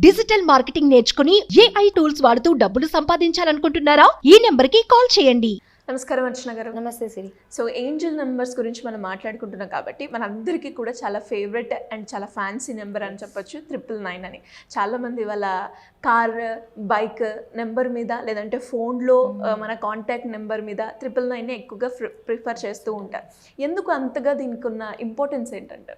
Digital marketing నేర్చుకుని AI tools వాడుతూ డబ్బులు సంపాదించాలనుకుంటున్నారా? ఈ నెంబర్కి కాల్ చేయండి. నమస్కారం అర్చన గారు. నమస్తే సిరి. సో ఏంజల్ నెంబర్స్ గురించి మనం మాట్లాడుకుంటున్నాం కాబట్టి మనందరికీ కూడా చాలా ఫేవరెట్ అండ్ చాలా ఫ్యాన్సీ నెంబర్ అని చెప్పొచ్చు 999 అని. చాలామంది వాళ్ళ కార్ బైక్ నెంబర్ మీద లేదంటే ఫోన్లో మన కాంటాక్ట్ నెంబర్ మీద 999 ఎక్కువగా ప్రిఫర్ చేస్తూ ఉంటారు. ఎందుకు అంతగా దీనికి ఉన్న ఇంపార్టెన్స్ ఏంటంటే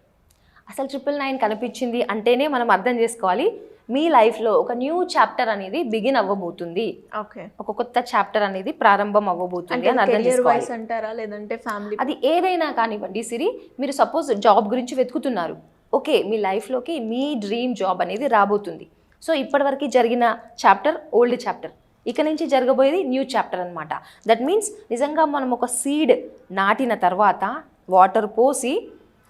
అసలు 999 కనిపించింది అంటేనే మనం అర్థం చేసుకోవాలి మీ లైఫ్లో ఒక న్యూ చాప్టర్ అనేది బిగిన్ అవ్వబోతుంది. ఓకే, ఒక కొత్త చాప్టర్ అనేది ప్రారంభం అవ్వబోతుంది అని అర్థం చేసుకోవాలి. అంటారా లేదంటే ఫ్యామిలీ, అది ఏదైనా కానివ్వండి సిరి. మీరు సపోజ్ జాబ్ గురించి వెతుకుతున్నారు, ఓకే, మీ లైఫ్లోకి మీ డ్రీమ్ జాబ్ అనేది రాబోతుంది. సో ఇప్పటివరకు జరిగిన చాప్టర్ ఓల్డ్ చాప్టర్, ఇక నుంచి జరగబోయేది న్యూ చాప్టర్ అనమాట. దట్ మీన్స్ నిజంగా మనం ఒక సీడ్ నాటిన తర్వాత వాటర్ పోసి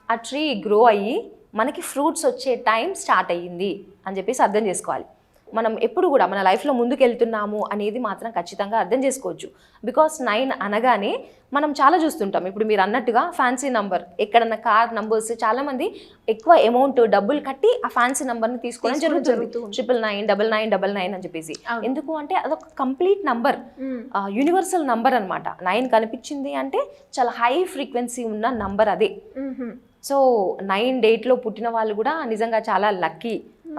ఆ ట్రీ గ్రో అయ్యి మనకి ఫ్రూట్స్ వచ్చే టైం స్టార్ట్ అయ్యింది అని చెప్పేసి అర్థం చేసుకోవాలి. మనం ఎప్పుడు కూడా మన లైఫ్లో ముందుకు వెళ్తున్నాము అనేది మాత్రం ఖచ్చితంగా అర్థం చేసుకోవచ్చు. బికాస్ 9 అనగానే మనం చాలా చూస్తుంటాం. ఇప్పుడు మీరు అన్నట్టుగా ఫ్యాన్సీ నంబర్, ఎక్కడన్నా కార్ నంబర్స్, చాలామంది ఎక్కువ అమౌంట్ డబ్బులు కట్టి ఆ ఫ్యాన్సీ నంబర్ని తీసుకోవడం జరుగుతుంది. 999, 9999 అని చెప్పేసి. ఎందుకు అంటే అదొక కంప్లీట్ నంబర్, యూనివర్సల్ నంబర్ అనమాట. 9 కనిపించింది అంటే చాలా హై ఫ్రీక్వెన్సీ ఉన్న నంబర్ అదే. సో 9 డేట్లో పుట్టిన వాళ్ళు కూడా నిజంగా చాలా లక్కీ,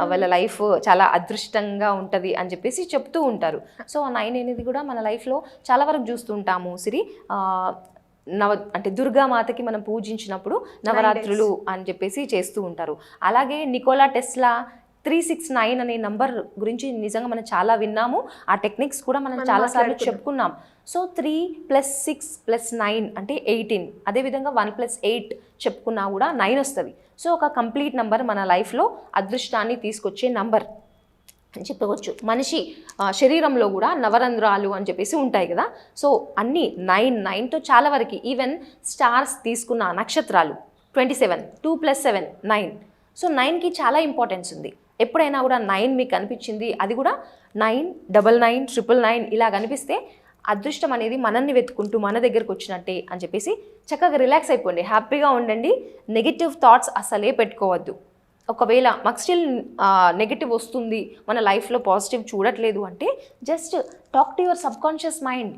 వాళ్ళ లైఫ్ చాలా అదృష్టంగా ఉంటుంది అని చెప్పేసి చెప్తూ ఉంటారు. సో 9 అనేది కూడా మన లైఫ్లో చాలా వరకు చూస్తూ ఉంటాము సిరి. అంటే దుర్గామాతకి మనం పూజించినప్పుడు నవరాత్రులు అని చెప్పేసి చేస్తూ ఉంటారు. అలాగే నికోలా టెస్లా 369 అనే నంబర్ గురించి నిజంగా మనం చాలా విన్నాము. ఆ టెక్నిక్స్ కూడా మనం చాలాసార్లు చెప్పుకున్నాం. సో 3 + 6 + 9 అంటే 18. అదేవిధంగా 1 + 8 చెప్పుకున్నా కూడా 9 వస్తుంది. సో ఒక కంప్లీట్ నంబర్ మన లైఫ్లో అదృష్టాన్ని తీసుకొచ్చే నంబర్ అని చెప్పవచ్చు. మనిషి శరీరంలో కూడా నవరంధ్రాలు అని చెప్పేసి ఉంటాయి కదా. సో అన్నీ 9తో చాలా వరకు, ఈవెన్ స్టార్స్ తీసుకున్న నక్షత్రాలు 27, 2 + 7 9. సో 9కి చాలా ఇంపార్టెన్స్ ఉంది. ఎప్పుడైనా కూడా 9 మీకు కనిపించింది, అది కూడా 9, 99, 999 ఇలా కనిపిస్తే అదృష్టం అనేది మనల్ని వెతుకుంటూ మన దగ్గరకు వచ్చినట్టే అని చెప్పేసి చక్కగా రిలాక్స్ అయిపోండి, హ్యాపీగా ఉండండి. నెగిటివ్ థాట్స్ అసలే పెట్టుకోవద్దు. ఒకవేళ మాకు స్టిల్ నెగిటివ్ వస్తుంది, మన లైఫ్లో పాజిటివ్ చూడట్లేదు అంటే just talk to your subconscious mind.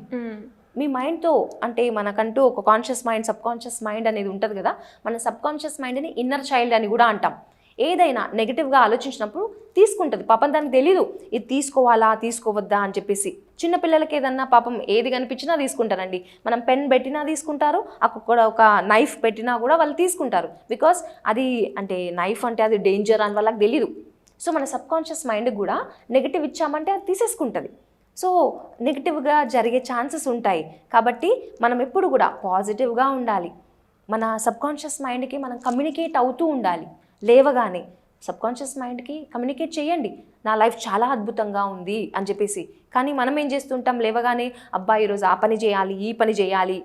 మీ మైండ్తో, అంటే మనకంటూ ఒక కాన్షియస్ మైండ్, సబ్కాన్షియస్ మైండ్ అనేది ఉంటుంది కదా. మన సబ్కాన్షియస్ మైండ్ని ఇన్నర్ చైల్డ్ అని కూడా అంటాం. ఏదైనా నెగిటివ్గా ఆలోచించినప్పుడు తీసుకుంటుంది. పాపం దానికి తెలీదు ఇది తీసుకోవాలా తీసుకోవద్దా అని చెప్పేసి. చిన్నపిల్లలకి ఏదన్నా పాపం ఏది కనిపించినా తీసుకుంటారండి. మనం పెన్ పెట్టినా తీసుకుంటారు, అక్కడ ఒక నైఫ్ పెట్టినా కూడా వాళ్ళు తీసుకుంటారు. బికాస్ అది అంటే నైఫ్ అంటే అది డేంజర్ అని వాళ్ళకి తెలీదు. సో మన సబ్కాన్షియస్ మైండ్కి కూడా నెగిటివ్ ఇచ్చామంటే అది తీసేసుకుంటుంది. సో నెగిటివ్గా జరిగే ఛాన్సెస్ ఉంటాయి. కాబట్టి మనం ఎప్పుడు కూడా పాజిటివ్గా ఉండాలి. మన సబ్కాన్షియస్ మైండ్కి మనం కమ్యూనికేట్ అవుతూ ఉండాలి. లేవగానే సబ్కాన్షియస్ మైండ్కి కమ్యూనికేట్ చేయండి, నా లైఫ్ చాలా అద్భుతంగా ఉంది అని చెప్పేసి. కానీ మనం ఏం చేస్తుంటాం, లేవగానే అబ్బా ఈరోజు ఆ పని చేయాలి, ఈ పని చేయాలి,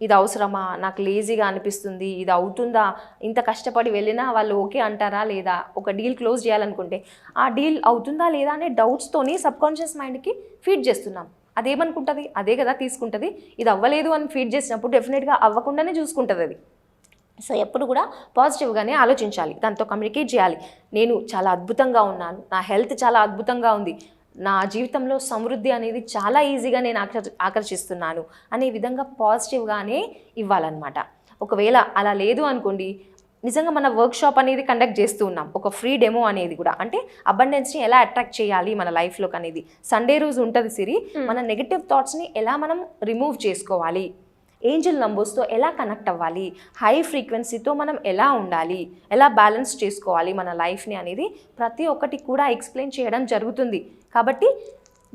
ఇది అవసరమా, నాకు లేజీగా అనిపిస్తుంది, ఇది అవుతుందా, ఇంత కష్టపడి వెళ్ళినా వాళ్ళు ఓకే అంటారా లేదా, ఒక డీల్ క్లోజ్ చేయాలనుకుంటే ఆ డీల్ అవుతుందా లేదా అనే డౌట్స్తోని సబ్కాన్షియస్ మైండ్కి ఫీడ్ చేస్తున్నాం. అదేమనుకుంటుంది, అదే కదా తీసుకుంటుంది. ఇది అవ్వలేదు అని ఫీడ్ చేసినప్పుడు డెఫినెట్గా అవ్వకుండానే చూసుకుంటుంది అది. సో ఎప్పుడు కూడా పాజిటివ్గానే ఆలోచించాలి, దాంతో కమ్యూనికేట్ చేయాలి. నేను చాలా అద్భుతంగా ఉన్నాను, నా హెల్త్ చాలా అద్భుతంగా ఉంది, నా జీవితంలో సమృద్ధి అనేది చాలా ఈజీగా నేను ఆకర్షిస్తున్నాను అనే విధంగా పాజిటివ్గానే ఇవ్వాలన్నమాట. ఒకవేళ అలా లేదు అనుకోండి, నిజంగా మన వర్క్షాప్ అనేది కండక్ట్ చేస్తూ ఉన్నాం, ఒక ఫ్రీ డెమో అనేది కూడా. అంటే అబండెన్స్ని ఎలా అట్రాక్ట్ చేయాలి మన లైఫ్లోకి అనేది సండే రోజు ఉంటుంది సిరి. మన నెగిటివ్ థాట్స్ని ఎలా మనం రిమూవ్ చేసుకోవాలి, ఏంజల్ నంబర్స్తో ఎలా కనెక్ట్ అవ్వాలి, హై ఫ్రీక్వెన్సీతో మనం ఎలా ఉండాలి, ఎలా బ్యాలెన్స్ చేసుకోవాలి మన లైఫ్ని అనేది ప్రతి ఒక్కటి కూడా ఎక్స్ప్లెయిన్ చేయడం జరుగుతుంది. కాబట్టి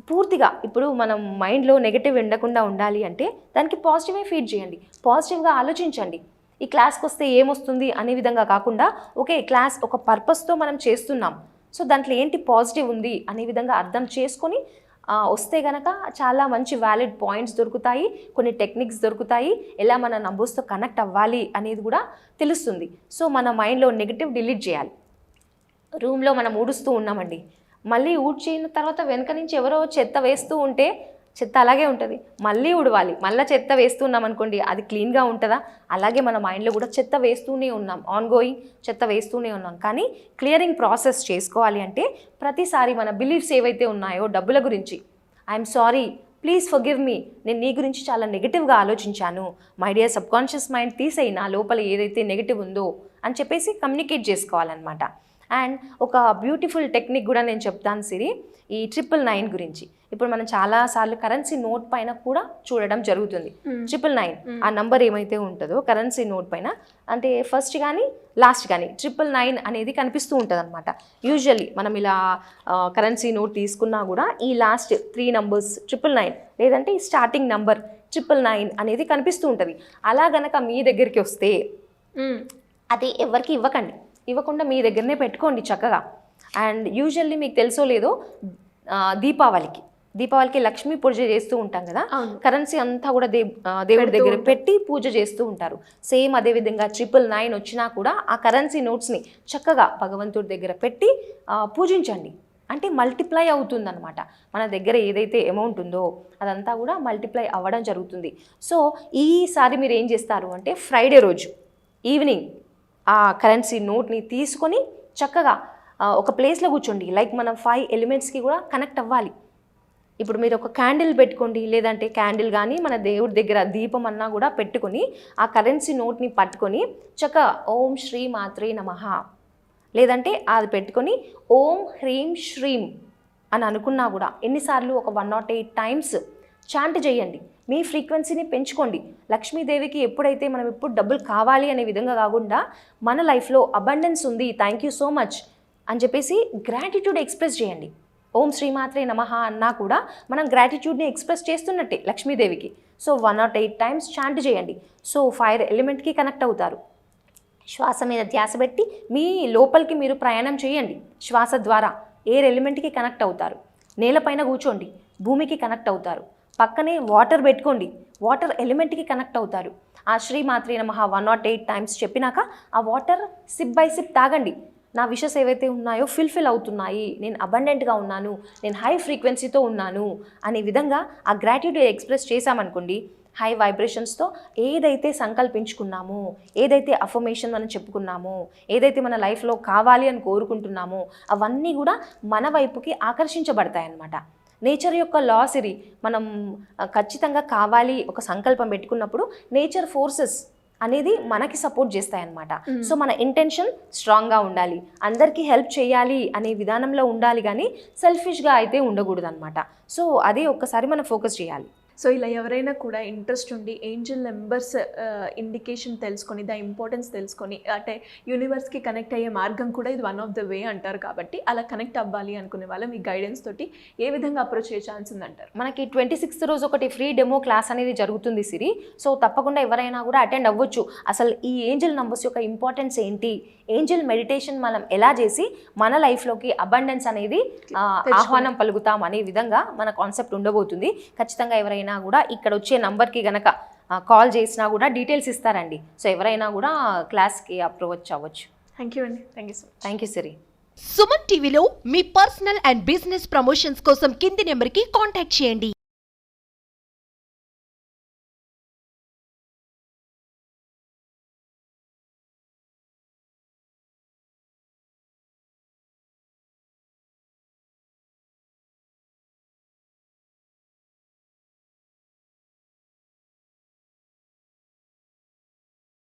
పూర్తిగా ఇప్పుడు మనం మైండ్లో నెగిటివ్ ఉండకుండా ఉండాలి అంటే దానికి పాజిటివే ఫీడ్ చేయండి, పాజిటివ్గా ఆలోచించండి. ఈ క్లాస్కి వస్తే ఏమొస్తుంది అనే విధంగా కాకుండా, ఓకే క్లాస్ ఒక పర్పస్తో మనం చేస్తున్నాం, సో దాంట్లో ఏంటి పాజిటివ్ ఉంది అనే విధంగా అర్థం చేసుకొని వస్తే కనుక చాలా మంచి వ్యాలిడ్ పాయింట్స్ దొరుకుతాయి, కొన్ని టెక్నిక్స్ దొరుకుతాయి, ఎలా మన నంబర్స్తో కనెక్ట్ అవ్వాలి అనేది కూడా తెలుస్తుంది. సో మన మైండ్లో నెగిటివ్ డిలీట్ చేయాలి. రూమ్లో మనం ఊడుస్తూ ఉన్నామండి, మళ్ళీ ఊడ్చిన తర్వాత వెనక నుంచి ఎవరో చెత్త వేస్తూ ఉంటే చెత్త అలాగే ఉంటుంది, మళ్ళీ ఉడవాలి. మళ్ళీ చెత్త వేస్తున్నాం అనుకోండి, అది క్లీన్గా ఉంటుందా? అలాగే మన మైండ్లో కూడా చెత్త వేస్తూనే ఉన్నాం, ఆన్గోయింగ్ చెత్త వేస్తూనే ఉన్నాం. కానీ క్లియరింగ్ ప్రాసెస్ చేసుకోవాలి అంటే ప్రతిసారి మన బిలీఫ్స్ ఏవైతే ఉన్నాయో డబ్బుల గురించి, I'm sorry, please forgive me, నేను నీ గురించి చాలా నెగిటివ్గా ఆలోచించాను, my dear sub conscious mind తీసేయి నా లోపల ఏదైతే నెగిటివ్ ఉందో అని చెప్పేసి కమ్యూనికేట్ చేసుకోవాలన్నమాట. అండ్ ఒక బ్యూటిఫుల్ టెక్నిక్ కూడా నేను చెప్తాను సిరి, ఈ 999 గురించి. ఇప్పుడు మనం చాలాసార్లు కరెన్సీ నోట్ పైన కూడా చూడడం జరుగుతుంది. 999 ఆ నంబర్ ఏమైతే ఉంటుందో కరెన్సీ నోట్ పైన, అంటే ఫస్ట్ కానీ లాస్ట్ కానీ 999 అనేది కనిపిస్తూ ఉంటుంది అనమాట. యూజువల్లీ మనం ఇలా కరెన్సీ నోట్ తీసుకున్నా కూడా ఈ లాస్ట్ 3 నంబర్స్ 999 లేదంటే ఈ స్టార్టింగ్ నంబర్ 999 అనేది కనిపిస్తూ ఉంటుంది. అలా గనక మీ దగ్గరికి వస్తే అది ఎవరికి ఇవ్వకుండా మీ దగ్గరనే పెట్టుకోండి చక్కగా. అండ్ యూజువల్లీ మీకు తెలుసో లేదో దీపావళికి లక్ష్మీ పూజ చేస్తూ ఉంటాం కదా, కరెన్సీ అంతా కూడా దేవుడి దగ్గర పెట్టి పూజ చేస్తూ ఉంటారు. సేమ్ అదేవిధంగా 999 వచ్చినా కూడా ఆ కరెన్సీ నోట్స్ని చక్కగా భగవంతుడి దగ్గర పెట్టి పూజించండి. అంటే మల్టిప్లై అవుతుందన్నమాట. మన దగ్గర ఏదైతే అమౌంట్ ఉందో అదంతా కూడా మల్టిప్లై అవ్వడం జరుగుతుంది. సో ఈసారి మీరు ఏం చేస్తారు అంటే ఫ్రైడే రోజు ఈవినింగ్ ఆ కరెన్సీ నోట్ని తీసుకొని చక్కగా ఒక ప్లేస్లో కూర్చోండి. లైక్ మనం 5 ఎలిమెంట్స్కి కూడా కనెక్ట్ అవ్వాలి. ఇప్పుడు మీరు ఒక క్యాండిల్ పెట్టుకోండి, లేదంటే క్యాండిల్ కానీ మన దేవుడి దగ్గర దీపం అన్నా కూడా పెట్టుకొని ఆ కరెన్సీ నోట్ని పట్టుకొని చక్కగా ఓం శ్రీ మాత్రే నమః, లేదంటే అది పెట్టుకొని ఓం హ్రీం శ్రీం అని అనుకున్నా కూడా ఎన్నిసార్లు ఒక 108 టైమ్స్ చాంట్ చేయండి. మీ ఫ్రీక్వెన్సీని పెంచుకోండి. లక్ష్మీదేవికి ఎప్పుడైతే మనం ఎప్పుడు డబ్బులు కావాలి అనే విధంగా కాకుండా మన లైఫ్లో అబండెన్స్ ఉంది, థ్యాంక్ యూ సో మచ్ అని చెప్పేసి గ్రాటిట్యూడ్ ఎక్స్ప్రెస్ చేయండి. ఓం శ్రీమాత్రే నమః అన్నా కూడా మనం గ్రాటిట్యూడ్ని ఎక్స్ప్రెస్ చేస్తున్నట్టే లక్ష్మీదేవికి. సో 108 టైమ్స్ చాంట్ చేయండి. సో ఫైర్ ఎలిమెంట్కి కనెక్ట్ అవుతారు. శ్వాస మీద ధ్యాస పెట్టి మీ లోపలికి మీరు ప్రయాణం చేయండి. శ్వాస ద్వారా ఎయిర్ ఎలిమెంట్కి కనెక్ట్ అవుతారు. నేలపైన కూర్చోండి, భూమికి కనెక్ట్ అవుతారు. పక్కనే వాటర్ పెట్టుకోండి, వాటర్ ఎలిమెంట్కి కనెక్ట్ అవుతారు. ఆ శ్రీమాత్రే నమః 108 టైమ్స్ చెప్పినాక ఆ వాటర్ సిప్ బై సిప్ తాగండి. నా విషెస్ ఏవైతే ఉన్నాయో ఫుల్ఫిల్ అవుతున్నాయి, నేను అబండెంట్గా ఉన్నాను, నేను హై ఫ్రీక్వెన్సీతో ఉన్నాను అనే విధంగా ఆ గ్రాటిట్యూడ్ ఎక్స్ప్రెస్ చేశామనుకోండి, హై వైబ్రేషన్స్తో ఏదైతే సంకల్పించుకున్నామో, ఏదైతే అఫర్మేషన్ మనం చెప్పుకున్నామో, ఏదైతే మన లైఫ్లో కావాలి అని కోరుకుంటున్నామో అవన్నీ కూడా మన వైపుకి ఆకర్షించబడతాయి అన్నమాట. నేచర్ యొక్క లాస్ ఇది. మనం ఖచ్చితంగా కావాలి ఒక సంకల్పం పెట్టుకున్నప్పుడు నేచర్ ఫోర్సెస్ అనేది మనకి సపోర్ట్ చేస్తాయన్నమాట. సో మన ఇంటెన్షన్ స్ట్రాంగ్గా ఉండాలి, అందరికీ హెల్ప్ చేయాలి అనే విధానంలో ఉండాలి, కానీ సెల్ఫిష్గా అయితే ఉండకూడదు అనమాట. సో అదే ఒక్కసారి మనం ఫోకస్ చేయాలి. సో ఇలా ఎవరైనా కూడా ఇంట్రెస్ట్ ఉండి ఏంజల్ నెంబర్స్ ఇండికేషన్ తెలుసుకొని ద ఇంపార్టెన్స్ తెలుసుకొని, అంటే యూనివర్స్కి కనెక్ట్ అయ్యే మార్గం కూడా ఇది వన్ ఆఫ్ ద వే అంటారు. కాబట్టి అలా కనెక్ట్ అవ్వాలి అనుకునే వాళ్ళు మీ గైడెన్స్ తోటి ఏ విధంగా అప్రోచ్ అయ్యే ఛాన్స్ ఉందంటారు? మనకి 26th రోజు ఒకటి ఫ్రీ డెమో క్లాస్ అనేది జరుగుతుంది సిరి. సో తప్పకుండా ఎవరైనా కూడా అటెండ్ అవ్వచ్చు. అసలు ఈ ఏంజల్ నంబర్స్ యొక్క ఇంపార్టెన్స్ ఏంటి, ఏంజల్ మెడిటేషన్ మనం ఎలా చేసి మన లైఫ్లోకి అబండెన్స్ అనేది ఆహ్వానం పలుకుతాం అనే విధంగా మన కాన్సెప్ట్ ఉండబోతుంది. ఖచ్చితంగా ఎవరైనా కూడా ఇక్కడ వచ్చే నంబర్కి గనక కాల్ చేసినా కూడా డీటెయిల్స్ ఇస్తారండి. సో ఎవరైనా కూడా క్లాస్కి అప్రోచ్ అవ్వచ్చు. థ్యాంక్ యూ అండి. Thank you so much. Thank you Siri. Suman టీవీలో మీ పర్సనల్ అండ్ బిజినెస్ ప్రమోషన్స్ కోసం కింది నెంబర్కి కాంటాక్ట్ చేయండి.